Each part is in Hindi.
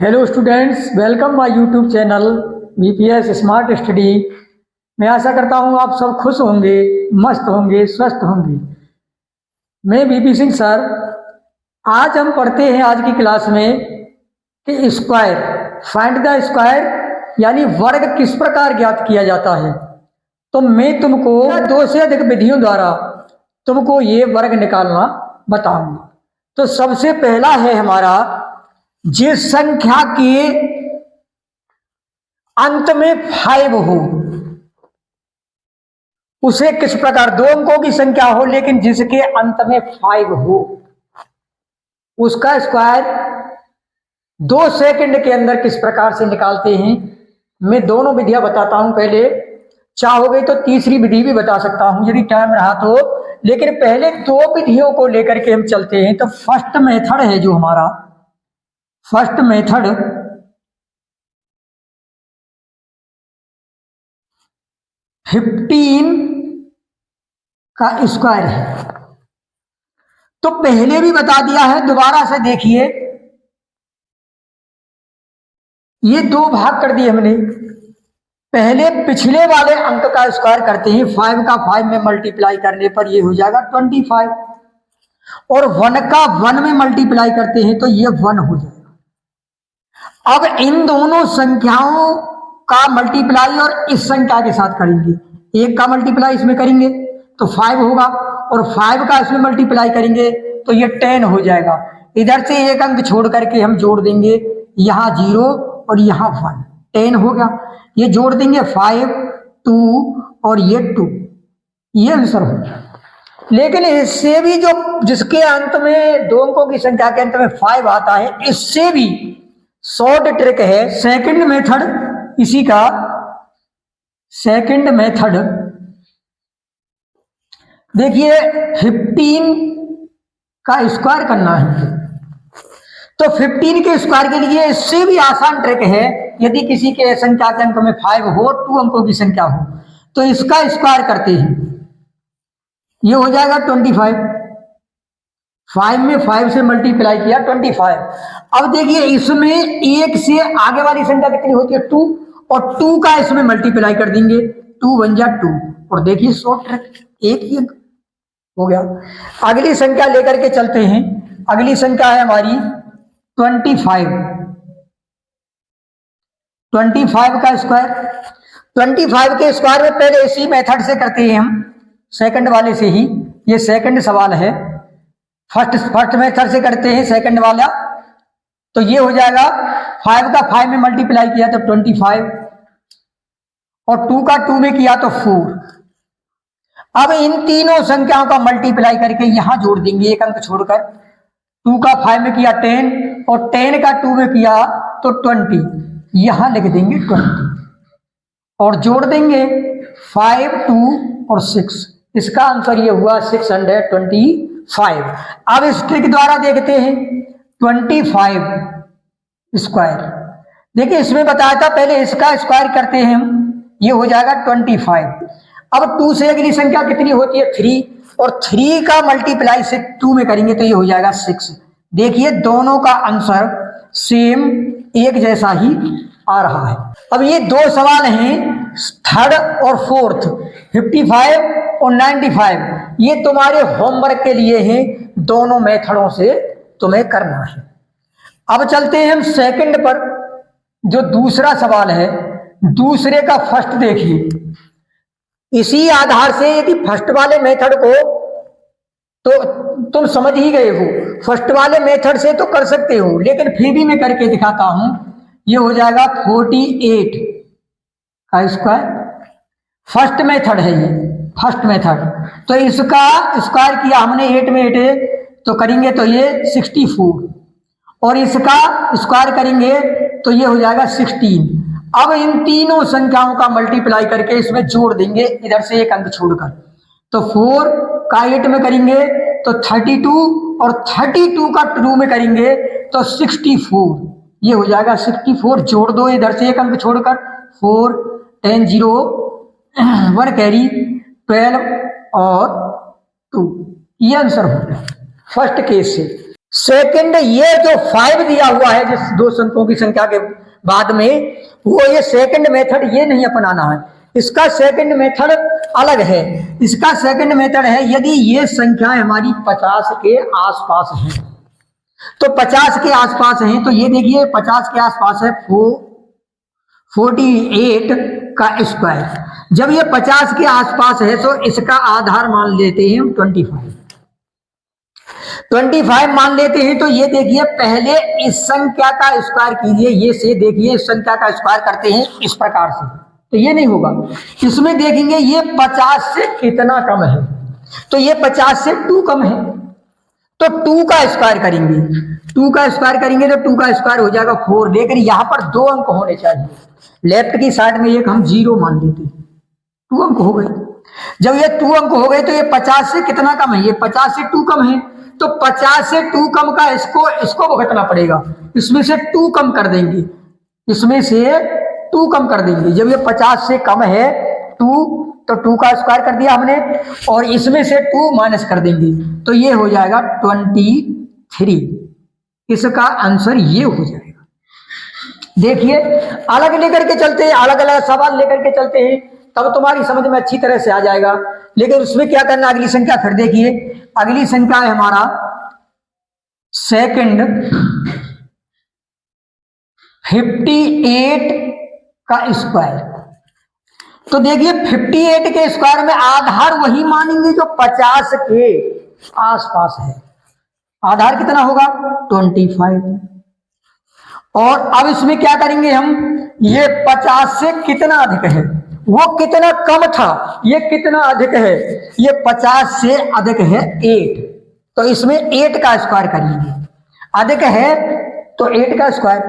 Hello students, welcome my YouTube channel BPS smart study. मैं आशा करता हूँ आप सब खुश होंगे, मस्त होंगे, स्वस्थ होंगे। मैं बीपी सिंह सर। आज हम पढ़ते हैं आज की क्लास में कि स्क्वायर, फाइंड द स्क्वायर यानी वर्ग किस प्रकार ज्ञात किया जाता है। तो मैं तुमको दो से अधिक विधियों द्वारा तुमको ये वर्ग निकालना बताऊंगा। तो सबसे पहला है हमारा, जिस संख्या के अंत में 5 हो उसे किस प्रकार, दो अंकों की संख्या हो लेकिन जिसके अंत में 5 हो उसका स्क्वायर 2 सेकंड के अंदर किस प्रकार से निकालते हैं। मैं दोनों विधियां बताता हूं। पहले चाहोगे तो तीसरी विधि भी बता सकता हूं यदि टाइम रहा तो, लेकिन पहले दो विधियों को लेकर के हम चलते हैं। तो फर्स्ट मेथड है जो हमारा, फर्स्ट मेथड 15 का स्क्वायर है। तो पहले भी बता दिया है, दोबारा से देखिए। ये दो भाग कर दिए हमने। पहले पिछले वाले अंक का स्क्वायर करते हैं, 5 का 5 में मल्टीप्लाई करने पर ये हो जाएगा 25, और 1 का 1 में मल्टीप्लाई करते हैं तो ये 1 हो जाएगा। अब इन दोनों संख्याओं का मल्टीप्लाई और इस संख्या के साथ करेंगे। एक का मल्टीप्लाई इसमें करेंगे तो 5 होगा, और 5 का इसमें मल्टीप्लाई करेंगे तो ये 10 हो जाएगा। इधर से एक अंक छोड़ करके हम जोड़ देंगे, यहां 0 और यहां 1, 10 हो गया। ये जोड़ देंगे 5, 2 और ये 2, ये आंसर हो गया। लेकिन इससे भी जो जिसके अंत में दो अंकों की संख्या के अंत में 5 आता है, इससे भी शॉर्ट ट्रिक है, सेकंड मेथड इसी का। सेकंड मेथड देखिए, 15 का स्क्वायर करना है। तो 15 के स्क्वायर के लिए इससे भी आसान ट्रिक है। यदि किसी के संख्या के अंक में 5 हो, 2 अंकों की संख्या हो, तो इसका स्क्वायर करते हैं, ये हो जाएगा 25। 5 में 5 से मल्टीप्लाई किया 25। अब देखिए इसमें एक से आगे वाली संख्या कितनी होती है, 2, और 2 का इसमें मल्टीप्लाई कर देंगे, 2 1 जा 2, और देखिए शॉर्ट ट्रिक, एक ही अंक हो गया। अगली संख्या लेकर के चलते हैं। अगली संख्या है हमारी 25। 25 का स्क्वायर, 25 के स्क्वायर में पहले इसी मेथड से करते हैं हम, सेकंड वाले से ही। ये सेकंड सवाल है, फर्स्ट मेथड से करते हैं सेकंड वाला। तो ये हो जाएगा 5 का 5 में मल्टीप्लाई किया तो 25, और 2 का 2 में किया तो 4। अब इन तीनों संख्याओं का मल्टीप्लाई करके यहां जोड़ देंगे, एक अंक छोड़कर। 2 का 5 में किया 10, और 10 का 2 में किया तो 20, यहां लिख देंगे 20, और जोड़ देंगे 5, 2 और 6। इसका आंसर ये हुआ 625। अब इस ट्रिक द्वारा देखते हैं 25 स्क्वायर। देखिए इसमें बताया था पहले इसका स्क्वायर करते हैं हम, ये हो जाएगा 25। अब 2 से अगली संख्या कितनी होती है, 3, और 3 का मल्टीप्लाई से 2 में करेंगे तो ये हो जाएगा 6। देखिए दोनों का आंसर सेम, एक जैसा ही आ रहा है। अब ये दो सवाल हैं, थर्ड और फोर्थ, 55 और 95। ये तुम्हारे होमवर्क के लिए हैं, दोनों मेथडों से तुम्हें करना है। अब चलते हैं हम सेकंड पर, जो दूसरा सवाल है। दूसरे का फर्स्ट देखिए, इसी आधार से यदि फर्स्ट वाले मेथड को तो तुम समझ ही गए हो, फर्स्ट वाले मेथड से तो कर सकते हो, लेकिन फिर भी मैं करके दिखाता हूं। ये हो जाएगा 48 का स्क्वायर। फर्स्ट मेथड है ये, फर्स्ट मेथड। तो इसका स्क्वायर किया हमने 8 में 8 तो करेंगे तो ये 64, और इसका स्क्वायर करेंगे तो ये हो जाएगा 16। अब इन तीनों संख्याओं का मल्टीप्लाई करके इसमें जोड़ देंगे, इधर से एक अंक छोड़कर। तो 4 का 8 में करेंगे तो 32, और 32 का 2 में करेंगे तो 64, ये हो जाएगा 64। जोड़ दो इधर से एक अंक छोड़कर, 4 10 0 1 कैरी 12 और 2, ये आंसर हो गया फर्स्ट केस से। सेकंड ये जो 5 दिया हुआ है जिस दो अंकों की संख्या के बाद में, वो ये सेकंड मेथड ये नहीं अपनाना है। इसका सेकंड मेथड अलग है। इसका सेकंड मेथड है, यदि ये संख्याएं हमारी 50 के आसपास हैं, तो 50 के आसपास हैं, तो ये देखिए 50 के आसपास है 48 का स्क्वायर। जब ये 50 के आसपास है तो इसका आधार मान लेते हैं हम 25 मान लेते हैं। तो ये देखिए पहले इस संख्या का स्क्वायर कीजिए, ये से देखिए इस संख्या का स्क्वायर करते हैं इस प्रकार से, तो ये नहीं होगा। इसमें देखेंगे ये 50 से कितना कम है, तो ये 50 से 2 कम है, तो 2 का स्क्वायर करेंगे। 2 का स्क्वायर करेंगे तो 2 का स्क्वायर हो जाएगा 4। लेकिन यहां पर 2 अंक होने चाहिए। लेफ्ट की साइड में एक हम 0 मान लेते हैं, 2 अंक हो गए। जब ये 2 अंक हो गए तो ये 50 से कितना कम है, ये 50 से 2 कम है, तो 50 से 2 कम का इसको भुगतना पड़ेगा। इसमें से 2 कम कर देंगे, इसमें से 2 कम कर देंगे। जब ये 50 से कम है 2, तो 2 का स्क्वायर कर दिया हमने, और इसमें से 2 माइनस कर देंगे, तो ये हो जाएगा 23। इसका आंसर ये हो जाएगा। देखिए अलग लेकर के चलते हैं, अलग अलग सवाल लेकर के चलते हैं, तब तुम्हारी समझ में अच्छी तरह से आ जाएगा। लेकिन उसमें क्या करना, अगली संख्या फिर देखिए। अगली संख्या है हमारा सेकंड 58 का स्क्वायर। तो देखिए 58 के स्क्वायर में आधार वही मानेंगे जो 50 के आसपास है। आधार कितना होगा 25। और अब इसमें क्या करेंगे हम, ये 50 से कितना अधिक है, वो कितना कम था, ये कितना अधिक है, ये 50 से अधिक है 8, तो इसमें 8 का स्क्वायर करेंगे। अधिक है तो 8 का स्क्वायर,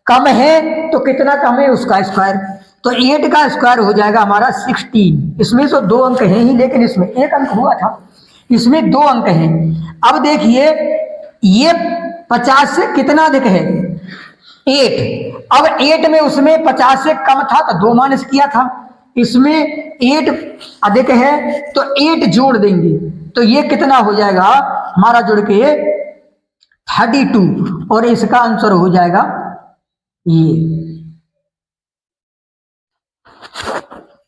कम है तो कितना कम है उसका स्क्वायर, तो 8 का स्क्वायर हो जाएगा हमारा 16। इसमें तो 2 अंक हैं ही, लेकिन इसमें 1 अंक हुआ था, इसमें 2 अंक हैं। अब देखिए ये 50 से कितना अधिक है 8। अब 8 में उसमें 50 से कम था तो 2 माइनस किया था, इसमें 8 अधिक है तो 8 जोड़ देंगे, तो ये कितना हो जाएगा हमारा जुड़ के 32, और इसका आंसर हो जाएगा ये।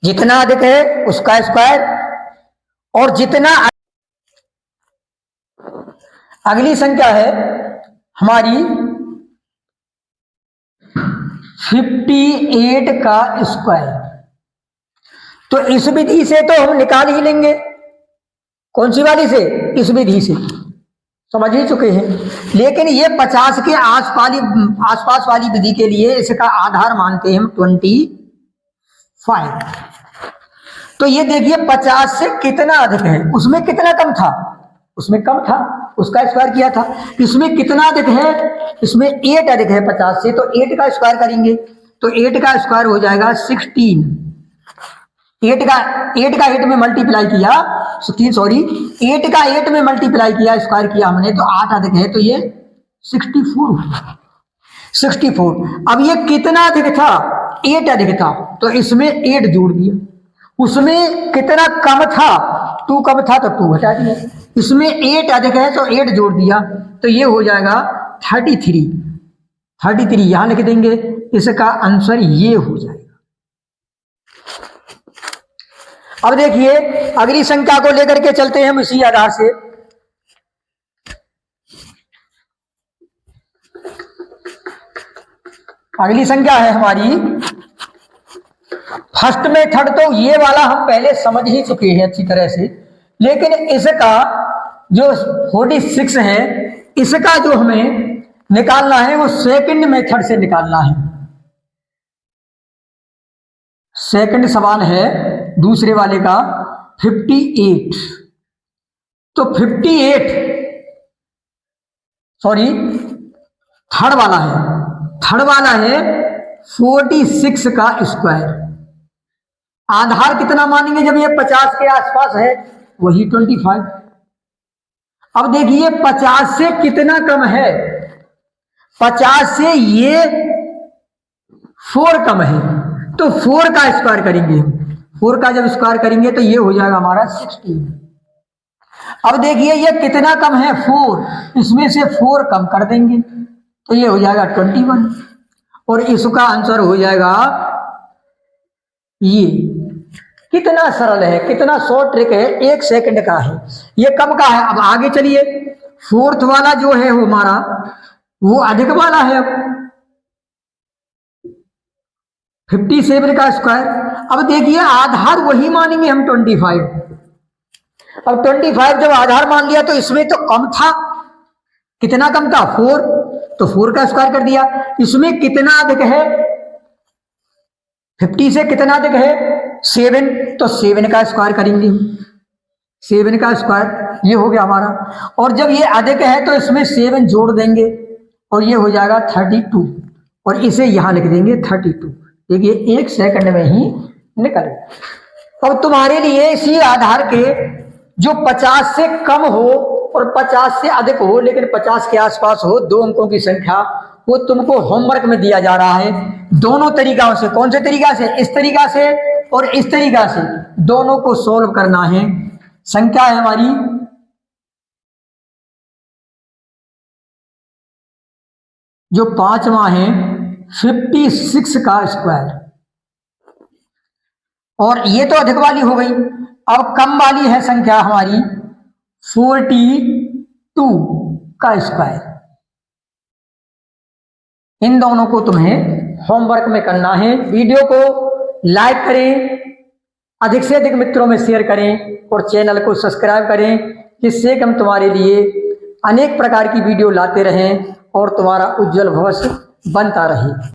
जितना अधिक है उसका स्क्वायर, और जितना अगली संख्या है हमारी 58 का स्क्वायर। तो इस विधि से तो हम निकाल ही लेंगे। कौन सी वाली से, इस विधि से समझ ही चुके हैं। लेकिन ये 50 के आसपास वाली विधि के लिए इसका आधार मानते हैं हम 25। तो ये देखिए 50 से कितना अधिक है, उसमें कितना कम था, उसमें कम था, उसका स्क्वायर किया था। इसमें कितना अधिक है, इसमें 8 अधिक है 50 से, तो 8 का स्क्वायर करेंगे, तो 8 का स्क्वायर हो जाएगा 16। 8 का 8 में मल्टीप्लाई किया 16, सॉरी 8 का 8 में मल्टीप्लाई किया, स्क्वायर किया हमने, तो 8 अधिक है, तो ये 64। अब ये कितना अधिक था, 8 अधिक था, तो इसमें 8 जोड़ दिया। उसमें कितना कम था, 2 कम था, तो 2 हटा दिया। इसमें 8 अधिक है तो 8 जोड़ दिया, तो ये हो जाएगा 33 यहां लिख देंगे, इसका आंसर ये हो जाएगा। अब देखिए अगली संख्या को लेकर के चलते हैं हम इसी आधार से। अगली संख्या है हमारी फर्स्ट मेथड, तो ये वाला हम पहले समझ ही चुके हैं अच्छी तरह से, लेकिन इसका जो 46 है, इसका जो हमें निकालना है वो सेकंड मेथड से निकालना है। सेकंड सवाल है दूसरे वाले का 58। तो 58 सॉरी थर्ड वाला है 46 का स्क्वायर। आधार कितना मानेंगे जब ये 50 के आसपास है, वही 25। अब देखिए 50 से कितना कम है, 50 से ये 4 कम है, तो 4 का स्क्वायर करेंगे हम। 4 का जब स्क्वायर करेंगे तो ये हो जाएगा हमारा 16। अब देखिए ये कितना कम है 4, इसमें से 4 कम कर देंगे तो ये हो जाएगा 21 और इसका आंसर हो जाएगा ये। कितना सरल है, कितना शॉर्ट ट्रिक है, 1 सेकंड का है, ये कम का है। अब आगे चलिए, 4th वाला जो है वो हमारा वो अधिक वाला है। अब 57 का स्क्वायर। अब देखिए आधार वही मानेंगे हम 25। अब 25 जब आधार मान लिया तो इसमें तो कम था, कितना कम था 4, तो 4 का स्क्वायर कर दिया। इसमें कितना अधिक है, 50 से कितना अधिक है 7, तो 7 का स्क्वायर करेंगे, 7 का स्क्वायर ये हो गया हमारा। और जब ये अधिक है तो इसमें 7 जोड़ देंगे और ये हो जाएगा 32 और इसे यहां लिख देंगे 32। देखिए 1 सेकंड में ही निकल गया। अब तुम्हारे लिए इसी आधार के जो 50 से कम हो और 50 से अधिक हो लेकिन 50 के आसपास हो 2 अंकों की संख्या, वो तुमको होमवर्क में दिया जा रहा है दोनों तरीकों से। कौन से तरीका से, इस तरीका से और इस तरीका से, दोनों को सोल्व करना है। संख्या है हमारी जो 5वां है 56 का स्क्वायर, और ये तो अधिक वाली हो गई। अब कम वाली है संख्या हमारी 42 का स्क्वायर। इन दोनों को तुम्हें होमवर्क में करना है। वीडियो को लाइक करें, अधिक से अधिक मित्रों में शेयर करें और चैनल को सब्सक्राइब करें, जिससे कि हम तुम्हारे लिए अनेक प्रकार की वीडियो लाते रहें और तुम्हारा उज्जवल भविष्य बनता रहे।